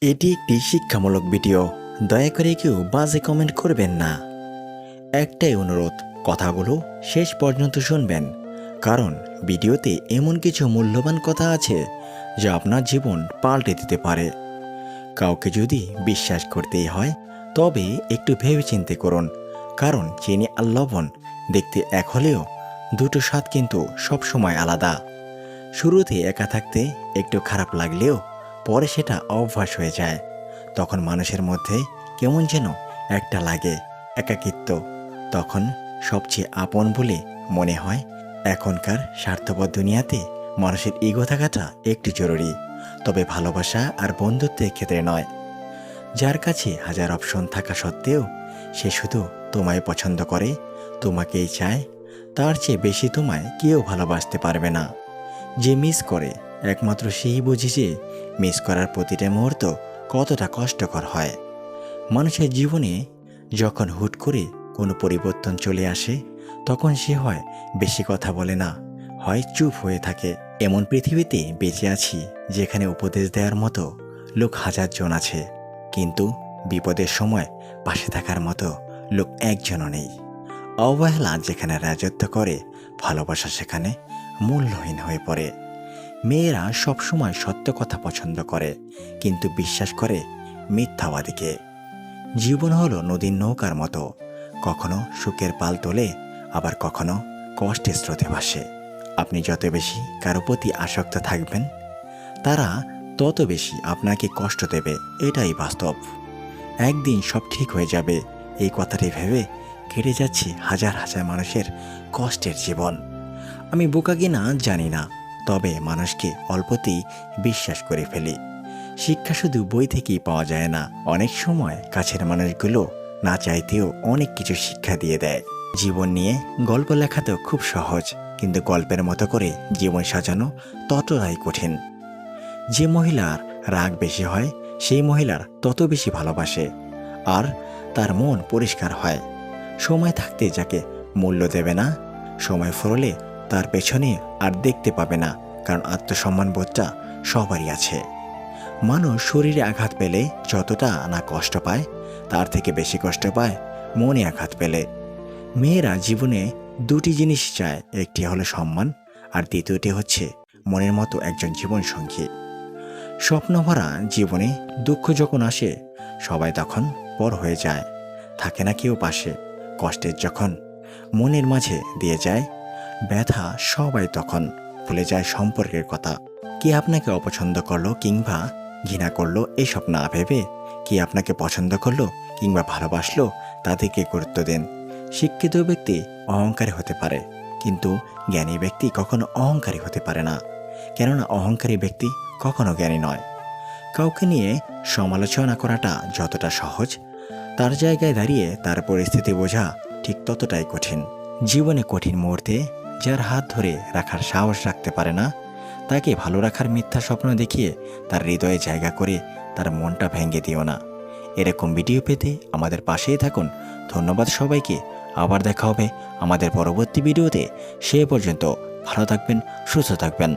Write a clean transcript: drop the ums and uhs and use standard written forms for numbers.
এটি একটি শিক্ষামূলক ভিডিও। দয়া করে কেউ বাজে কমেন্ট করবেন না। একটাই অনুরোধ, কথাগুলো শেষ পর্যন্ত শুনবেন, কারণ ভিডিওতে এমন কিছু মূল্যবান কথা আছে যা আপনার জীবন পাল্টে দিতে পারে। কাউকে যদি বিশ্বাস করতেই হয় তবে একটু ভেবেচিন্তে করুন, কারণ চিনি আর লবণ দেখতে এক হলেও দুটো স্বাদ কিন্তু সবসময় আলাদা। শুরুতে একা থাকতে একটু খারাপ লাগলেও পরে সেটা অভ্যাস হয়ে যায়। তখন মানুষের মধ্যে কেমন যেন একটা লাগে, একাকিত্ব। তখন সবচেয়ে আপন বলে মনে হয়। এখনকার স্বার্থপর দুনিয়াতে মানুষের ইগো থাকাটা একটু জরুরি, তবে ভালোবাসা আর বন্ধুত্বের ক্ষেত্রে নয়। যার কাছে হাজার অপশন থাকা সত্ত্বেও সে শুধু তোমায় পছন্দ করে, তোমাকেই চায়, তার চেয়ে বেশি তোমায় কেউ ভালোবাসতে পারবে না। যে মিস করে একমাত্র সেই বুঝে যে মিস করার প্রতিটা মুহূর্ত কতটা কষ্টকর হয়। মানুষের জীবনে যখন হুট করে কোনো পরিবর্তন চলে আসে, তখন সে হয় বেশি কথা বলে না, হয় চুপ হয়ে থাকে। এমন পৃথিবীতে বেঁচে আছি যেখানে উপদেশ দেওয়ার মতো লোক হাজারজন আছে, কিন্তু বিপদের সময় পাশে থাকার মতো লোক একজনও নেই। অবহেলা যেখানে রাজত্ব করে, ভালোবাসা সেখানে মূল্যহীন হয়ে পড়ে। মেয়েরা সবসময় সত্য কথা পছন্দ করে, কিন্তু বিশ্বাস করে মিথ্যাবাদীকে। জীবন হলো নদীর নৌকার মতো, কখনো সুখের পাল তোলে, আবার কখনো কষ্টের স্রোতে ভাসে। আপনি যত বেশি কারো প্রতি আসক্ত থাকবেন, তারা তত বেশি আপনাকে কষ্ট দেবে, এটাই বাস্তব। একদিন সব ঠিক হয়ে যাবে, এই কথাটি ভেবে কেটে যাচ্ছে হাজার হাজার মানুষের কষ্টের জীবন। আমি বোকা কিনা জানি না, তবে মানুষকে অল্পতেই বিশ্বাস করে ফেলি। শিক্ষা শুধু বই থেকেই পাওয়া যায় না, অনেক সময় কাছের মানুষগুলো না চাইতেও অনেক কিছু শিক্ষা দিয়ে দেয়। জীবন নিয়ে গল্প লেখা তো খুব সহজ, কিন্তু গল্পের মতো করে জীবন সাজানো ততটাই কঠিন। যে মহিলার রাগ বেশি হয়, সেই মহিলার তত বেশি ভালোবাসে, আর তার মন পরিষ্কার হয়। সময় থাকতে যাকে মূল্য দেবে না, সময় ফুরলে তার পেছনে আর দেখতে পাবে না, কারণ আত্মসম্মান বোধটা সবারই আছে। মানুষ শরীরে আঘাত পেলে যতটা না কষ্ট পায়, তার থেকে বেশি কষ্ট পায় মনে আঘাত পেলে। মেয়েরা জীবনে দুটি জিনিস চায়, একটি হলো সম্মান, আর দ্বিতীয়টি হচ্ছে মনের মতো একজন জীবনসঙ্গী। স্বপ্নভরা জীবনে দুঃখ যখন আসে, সবাই তখন পর হয়ে যায়, থাকে না কেউ পাশে। কষ্টের যখন মনের মাঝে দিয়ে যায় ব্যথা, সবাই তখন ভুলে যায় সম্পর্কের কথা। কে আপনাকে অপছন্দ করলো কিংবা ঘৃণা করলো এসব না ভেবে, কে আপনাকে পছন্দ করলো কিংবা ভালোবাসলো তাদেরকে গুরুত্ব দিন। শিক্ষিত ব্যক্তি অহংকারী হতে পারে, কিন্তু জ্ঞানী ব্যক্তি কখনো অহংকারী হতে পারে না, কেননা অহংকারী ব্যক্তি কখনো জ্ঞানী নয়। কাউকে নিয়ে সমালোচনা করাটা যতটা সহজ, তার জায়গায় দাঁড়িয়ে তার পরিস্থিতি বোঝা ঠিক ততটাই কঠিন। জীবনে কঠিন মুহূর্তে যার হাত ধরে রাখার সাহস রাখতে পারে না, তাকে ভালো রাখার মিথ্যা স্বপ্ন দেখিয়ে তার হৃদয়ে জায়গা করে তার মনটা ভেঙে দিও না। এরকম ভিডিও পেতে আমাদের পাশেই থাকুন। ধন্যবাদ সবাইকে। আবার দেখা হবে আমাদের পরবর্তী ভিডিওতে। সে পর্যন্ত ভালো থাকবেন, সুস্থ থাকবেন।